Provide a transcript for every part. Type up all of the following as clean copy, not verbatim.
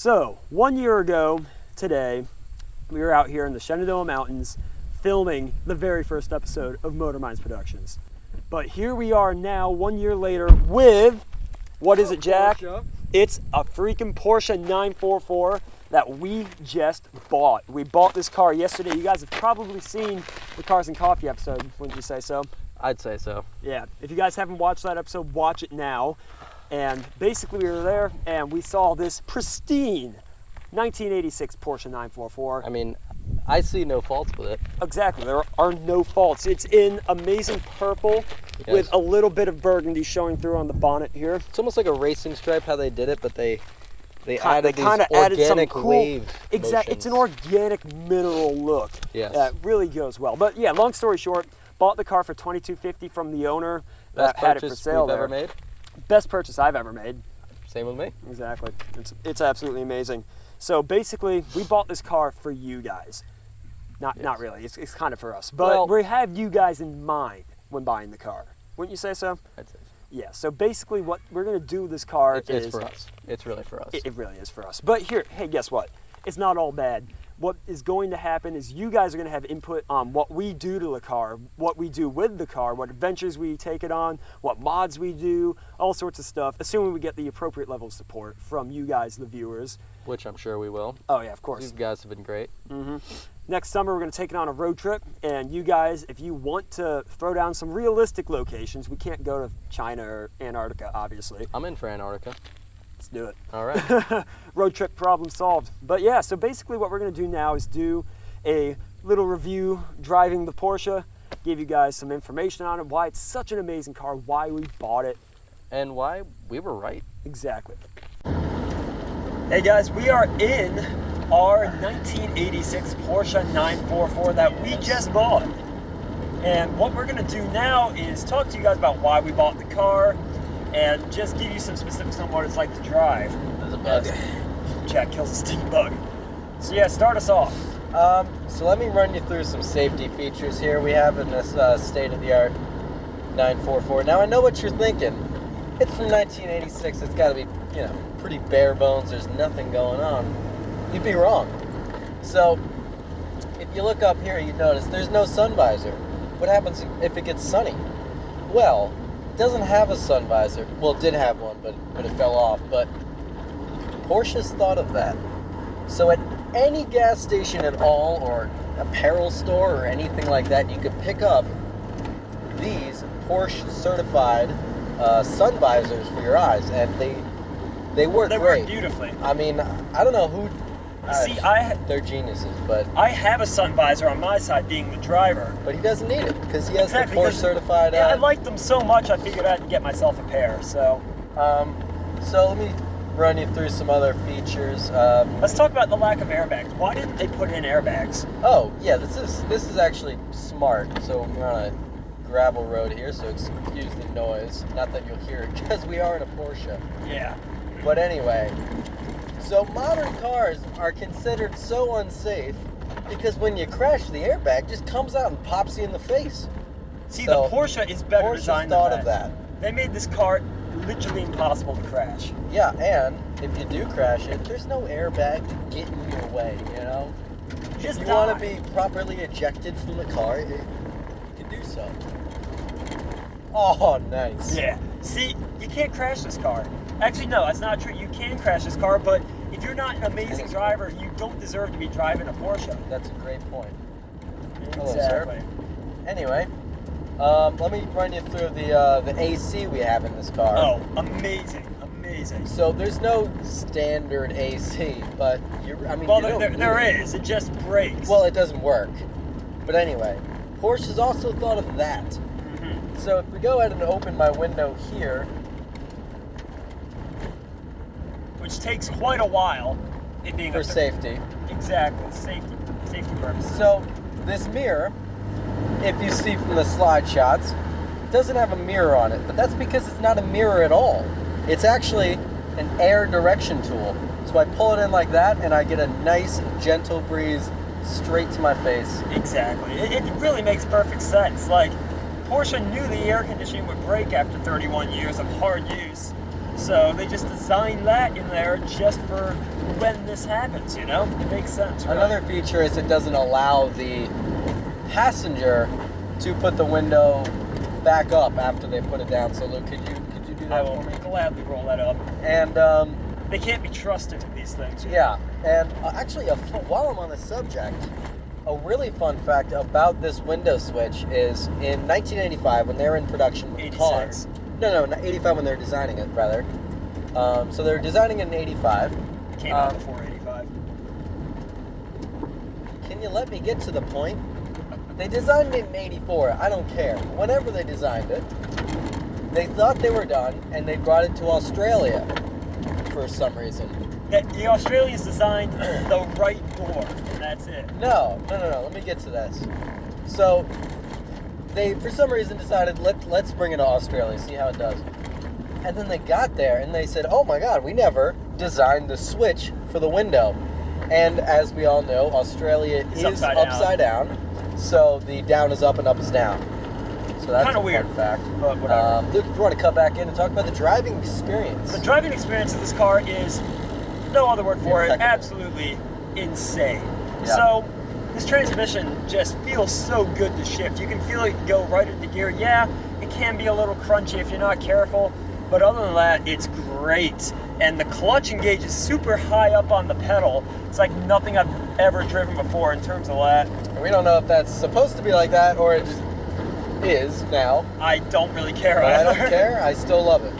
So 1 year ago today, we were out here in the Shenandoah Mountains filming the very first episode of Motor Minds Productions. But here we are now 1 year later with, what is it, Jack? Porsche. It's a freaking Porsche 944 that we just bought. We bought this car yesterday. You guys have probably seen the Cars and Coffee episode, wouldn't you say so? I'd say so. Yeah, if you guys haven't watched that episode, watch it now. And basically we were there and we saw this pristine 1986 Porsche 944. I mean, I see no faults with it. Exactly, there are no faults. It's in amazing purple with a little bit of burgundy showing through on the bonnet here. It's almost like a racing stripe how they did it, but they added these added some organic cool, wave exactly. It's an motions. organic mineral look. Yes. That really goes well. But yeah, long story short, bought the car for $2,250 from the owner Best that had it for purchase sale we've there. ever made. Best purchase I've ever made. Same with me. Exactly. It's absolutely amazing. So basically, we bought this car for you guys. Not really. It's kind of for us. But Well, we have you guys in mind when buying the car. Wouldn't you say so? I'd say so. Yeah. So basically, what we're going to do with this car is... It's for us. It's really for us. It really is for us. But here, hey, guess what? It's not all bad. What is going to happen is you guys are going to have input on what we do to the car, what we do with the car, what adventures we take it on, what mods we do, all sorts of stuff, assuming we get the appropriate level of support from you guys, the viewers. Which I'm sure we will. Oh, yeah, of course. You guys have been great. Mm-hmm. Next summer, we're going to take it on a road trip, and you guys, if you want to throw down some realistic locations, we can't go to China or Antarctica, obviously. I'm in for Antarctica. Let's do it. All right. Road trip problem solved. But yeah, so basically what we're going to do now is do a little review driving the Porsche, give you guys some information on it, why it's such an amazing car, why we bought it. And why we were right. Exactly. Hey guys, we are in our 1986 Porsche 944 that we just bought. And what we're going to do now is talk to you guys about why we bought the car and just give you some specifics on what it's like to drive. That's the best. Jack kills a stink bug. So yeah, start us off. So let me run you through some safety features here we have in this state-of-the-art 944. Now I know what you're thinking. It's from 1986. It's got to be, pretty bare bones. There's nothing going on. You'd be wrong. So if you look up here, you notice there's no sun visor. What happens if it gets sunny? Well, it doesn't have a sun visor. Well, it did have one, but it fell off. But Porsche's thought of that. So at any gas station at all, or apparel store, or anything like that, you could pick up these Porsche certified sun visors for your eyes, and they work great. They work beautifully. I mean, I don't know who. See, they're geniuses, but I have a sun visor on my side, being the driver. But he doesn't need it because he has Exactly, the Porsche certified. Yeah, I liked them so much, I figured I'd get myself a pair. So, so let me run you through some other features. let's talk about the lack of airbags. Why didn't they put in airbags? Oh yeah, this is actually smart. So we're on a gravel road here, so excuse the noise. Not that you'll hear it because we are in a Porsche. Yeah. But anyway, so modern cars are considered so unsafe because when you crash, the airbag just comes out and pops you in the face. See, So, the Porsche is better Porsche's designed thought than of that. They made this car literally impossible to crash. Yeah, and if you do crash it, there's no airbag to get in your way, Just If you die. want to be properly ejected from the car, you can do so. Oh, nice. Yeah. See, you can't crash this car. Actually, no, that's not true. You can crash this car, but if you're not an amazing driver, you don't deserve to be driving a Porsche. That's a great point. Hello, Exactly. sir. Anyway, let me run you through the AC we have in this car. Oh, amazing, amazing. So there's no standard AC, but Well, there is. It just breaks. Well, it doesn't work. But anyway, Porsche has also thought of that. Mm-hmm. So if we go ahead and open my window here, Which takes quite a while. It being for safety. Exactly, safety purposes. So this mirror, if you see from the slide shots, doesn't have a mirror on it, but that's because it's not a mirror at all. It's actually an air direction tool. So I pull it in like that, and I get a nice, gentle breeze straight to my face. Exactly. It really makes perfect sense. Like, Porsche knew the air conditioning would break after 31 years of hard use. So they just designed that in there just for when this happens, you know? It makes sense, right? Another feature is it doesn't allow the passenger to put the window back up after they put it down. So Luke, could you do I that will for me? gladly roll that up. And They can't be trusted with these things. yeah, and actually, while I'm on the subject, a really fun fact about this window switch is in 1985 when they were in production with 86. cars. No, not 85 when they were designing it, rather. So they were designing it in 85. Came out before 85. Can you let me get to the point? They designed it in 84. I don't care. Whenever they designed it, they thought they were done, and they brought it to Australia for some reason. The Australians designed the right door, and that's it. No. Let me get to this. So, they, for some reason, decided, let's bring it to Australia, see how it does. And then they got there, and they said, oh my god, we never designed the switch for the window. And as we all know, Australia is upside down. So the down is up and up is down. So that's Kinda a weird, fun fact. but whatever. Luke, if you want to cut back in and talk about the driving experience. The driving experience of this car is, no other word for it, Impeccable. absolutely insane. Yeah. So, this transmission just feels so good to shift. You can feel it go right into gear. Yeah, it can be a little crunchy if you're not careful, but other than that, it's great. And the clutch engage is super high up on the pedal. It's like nothing I've ever driven before in terms of that. We don't know if that's supposed to be like that or it just is now. I don't really care But either. I don't care. I still love it.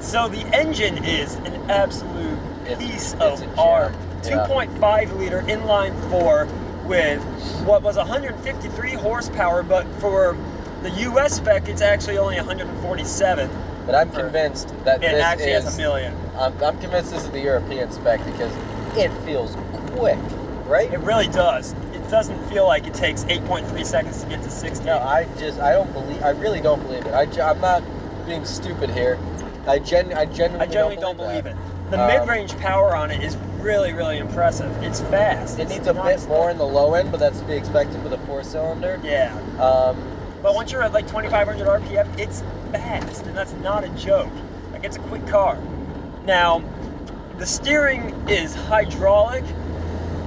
So the engine is an absolute piece it's a of gem. art. Yeah. 2.5 liter inline four with what was 153 horsepower, but for the US spec, it's actually only 147. But I'm convinced that It this actually is. has a million. I'm convinced this is the European spec because it feels quick, right? It really does. It doesn't feel like it takes 8.3 seconds to get to 60. No, I really don't believe it. I'm not being stupid here. I genuinely don't believe that. it. The mid-range power on it is really, really impressive. It's fast. It It's needs a not bit slow. more in the low end, but that's to be expected with a 4-cylinder. Yeah. Um, But once you're at like 2,500 RPM, it's fast, and that's not a joke. Like, it's a quick car. Now, the steering is hydraulic,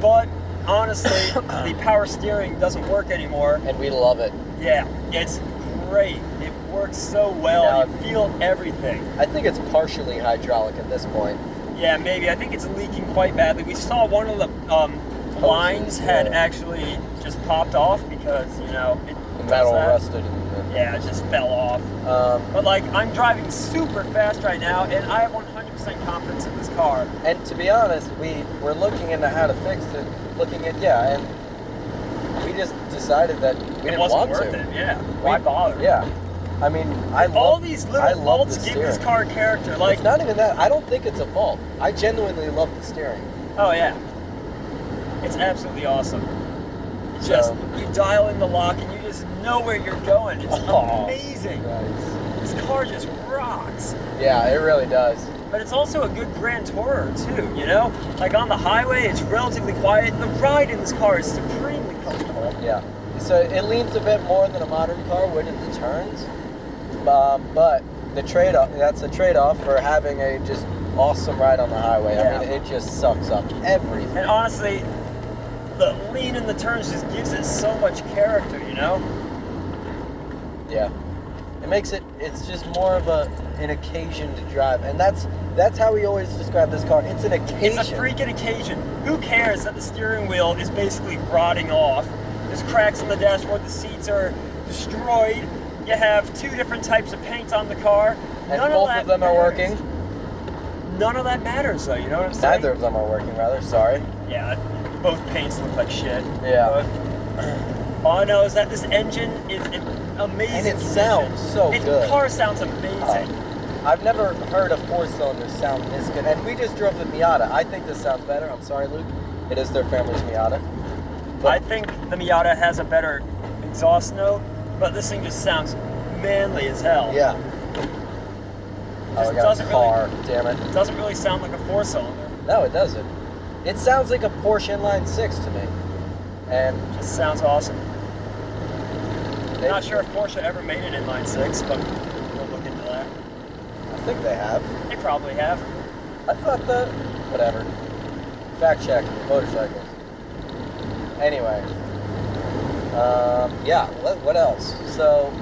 but honestly, the power steering doesn't work anymore. and we love it. Yeah, it's great. It works so well. Now, You feel everything. I think it's partially hydraulic at this point. Yeah, maybe. I think it's leaking quite badly. We saw one of the lines had actually just popped off because, you know, it The does metal that. rusted. Yeah, it just fell off. But like, I'm driving super fast right now, and I have 100% confidence in this car. And to be honest, we're looking into how to fix it. And we just decided that we didn't wasn't want worth to. it. Yeah, why bother? Yeah, I mean, All these little faults the give this steering. car character. Like, It's not even that. I don't think it's a fault. I genuinely love the steering. oh yeah, it's absolutely awesome. It's just, you dial in the lock and you just know where you're going. It's amazing. Nice. This car just rocks. Yeah, it really does. But it's also a good grand tourer too, you know? Like on the highway, it's relatively quiet. The ride in this car is supremely comfortable. Yeah. So it leans a bit more than a modern car would in the turns. But the trade-off, that's a trade-off for having a just awesome ride on the highway. Yeah. I mean, it just sucks up everything. And honestly, the lean in the turns just gives it so much character, you know? Yeah. It makes it's just more of an occasion to drive. And that's how we always describe this car. It's an occasion. It's a freaking occasion. Who cares that the steering wheel is basically rotting off? There's cracks in the dashboard, the seats are destroyed. You have two different types of paint on the car. And both of them are working. None of that matters, though, you know what I'm saying? Neither of them are working, rather. Sorry. Yeah, both paints look like shit. Yeah. But all I know is that this engine is an amazing. And it sounds so good. The car sounds amazing. I've never heard a 4-cylinder sound this good. And we just drove the Miata. I think this sounds better. I'm sorry, Luke. It is their family's Miata. But I think the Miata has a better exhaust note, but this thing just sounds manly as hell. yeah. Just I got doesn't a car. Damn it. It doesn't really sound like a 4-cylinder. No, it doesn't. It sounds like a Porsche inline 6 to me. And It just sounds awesome. Not sure if Porsche ever made an inline 6, but we'll look into that. I think they have. They probably have. I thought that. Whatever. Fact check. Motorcycles. Anyway. Yeah. What else? So.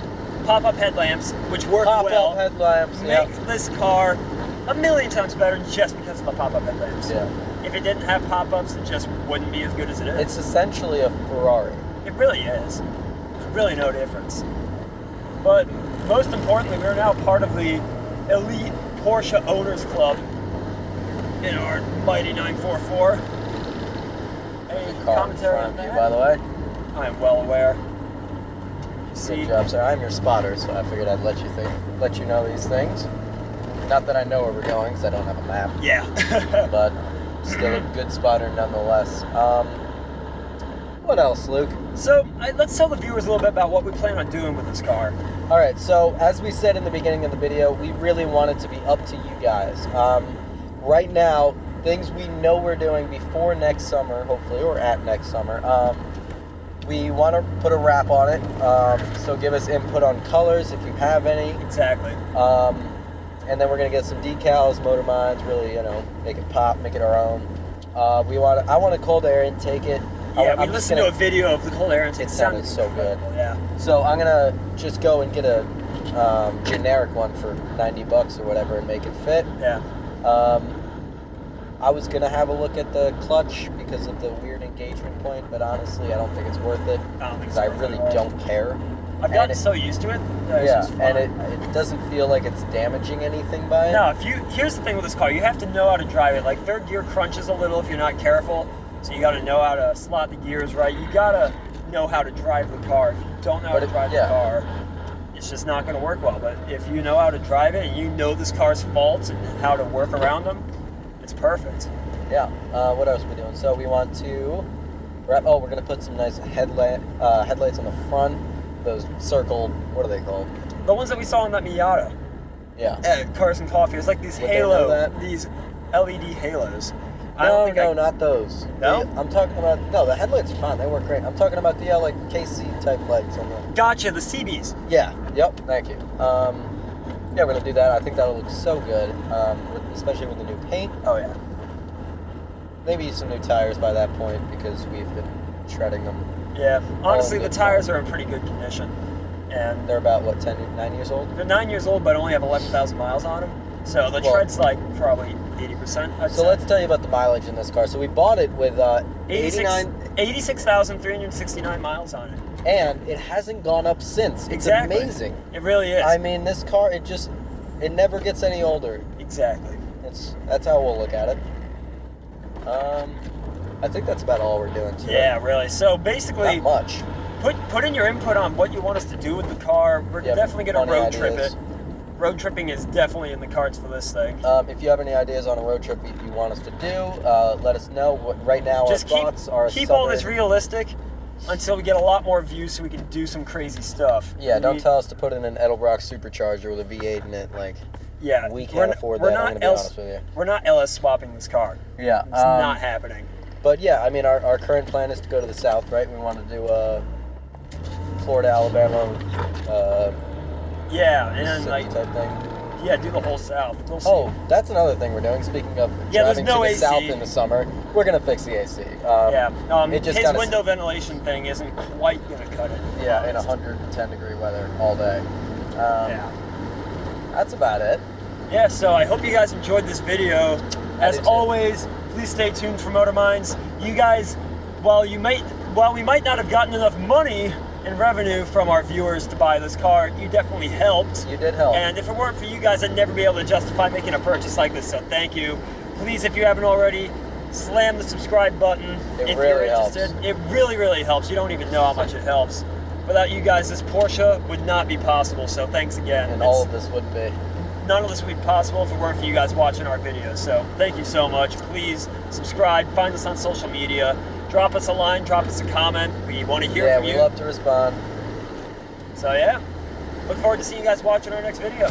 Pop-up headlamps, which work well. Pop-up headlamps. Make this car a million times better just because of the pop-up headlamps. Yeah. If it didn't have pop-ups, it just wouldn't be as good as it is. It's essentially a Ferrari. It really is. There's really no difference. But most importantly, we're now part of the elite Porsche Owners Club in our mighty 944. Any commentary on that? By the way. I am well aware. Good job, sir. I'm your spotter, so I figured I'd let you know these things. Not that I know where we're going, because I don't have a map. Yeah. But still a good spotter nonetheless. What else, Luke? So let's tell the viewers a little bit about what we plan on doing with this car. All right. So as we said in the beginning of the video, we really want it to be up to you guys. Right now, things we know we're doing before next summer, hopefully, or at next summer. We want to put a wrap on it, so give us input on colors if you have any. Exactly. And then we're gonna get some decals, motor minds, really, make it pop, make it our own. I want a cold air intake it. Yeah, we listened to a video of the cold air intake. It sounded so good. Yeah. So I'm gonna just go and get a generic one for $90 or whatever and make it fit. Yeah. I was gonna have a look at the clutch because of the weird engagement point, but honestly, I don't think it's worth it. I don't think because I really don't care. I've gotten so used to it. Yeah, and it doesn't feel like it's damaging anything by it. No, here's the thing with this car, you have to know how to drive it. Like third gear crunches a little if you're not careful, so you got to know how to slot the gears right. You got to know how to drive the car. If you don't know how to drive the car, it's just not going to work well. But if you know how to drive it and you know this car's faults and how to work around them, it's perfect. Yeah. What else are we doing? So we want to we're going to put some nice headlights on the front. Those circled, what are they called? The ones that we saw in that Miata. Yeah. At Cars and Coffee. It's like these these LED halos. No, not those. No? I'm talking about, the headlights are fine. They work great. I'm talking about the KC type lights on the... Gotcha, the CBs. Yeah. Yep. Thank you. Yeah, we're going to do that. I think that'll look so good, especially with the new paint. Oh, yeah. Maybe some new tires by that point because we've been shredding them. Yeah, honestly, the tires are in pretty good condition. And they're about, 9 years old? They're 9 years old, but only have 11,000 miles on them. So the tread's probably 80%, I'd say. Let's tell you about the mileage in this car. So we bought it with 86,369 miles on it. And it hasn't gone up since. It's amazing. It really is. I mean, this car, it never gets any older. Exactly. That's how we'll look at it. I think that's about all we're doing today. Yeah, really. So basically, not much. Put in your input on what you want us to do with the car. We're definitely going to road trip it. Road tripping is definitely in the cards for this thing. If you have any ideas on a road trip you want us to do, let us know. Right now, our thoughts are keep all this realistic until we get a lot more views so we can do some crazy stuff. Yeah, don't tell us to put in an Edelbrock supercharger with a V8 in it. We can't afford that. I'm going to be honest with you. We're not LS swapping this car. Yeah. It's not happening. But yeah, I mean, our current plan is to go to the south, right? We want to do Florida, Alabama. Yeah, and then type thing. Yeah, do the whole south. We'll see. Oh, that's another thing we're doing. Speaking of driving to the south in the summer, we're gonna fix the AC. His window ventilation thing isn't quite gonna cut it. Yeah, in 110-degree weather all day. That's about it. Yeah, so I hope you guys enjoyed this video. As always, please stay tuned for Motor Minds. You guys, while we might not have gotten enough money in revenue from our viewers to buy this car, you definitely helped. You did help. And if it weren't for you guys, I'd never be able to justify making a purchase like this, so thank you. Please, if you haven't already, slam the subscribe button if you're interested. It really, really helps. You don't even know how much it helps. Without you guys, this Porsche would not be possible, so thanks again. And all of this wouldn't be. None of this would be possible if it weren't for you guys watching our videos, so thank you so much. Please subscribe, find us on social media, drop us a line, drop us a comment. We want to hear from you. Yeah, we love to respond. So yeah, look forward to seeing you guys watching our next videos.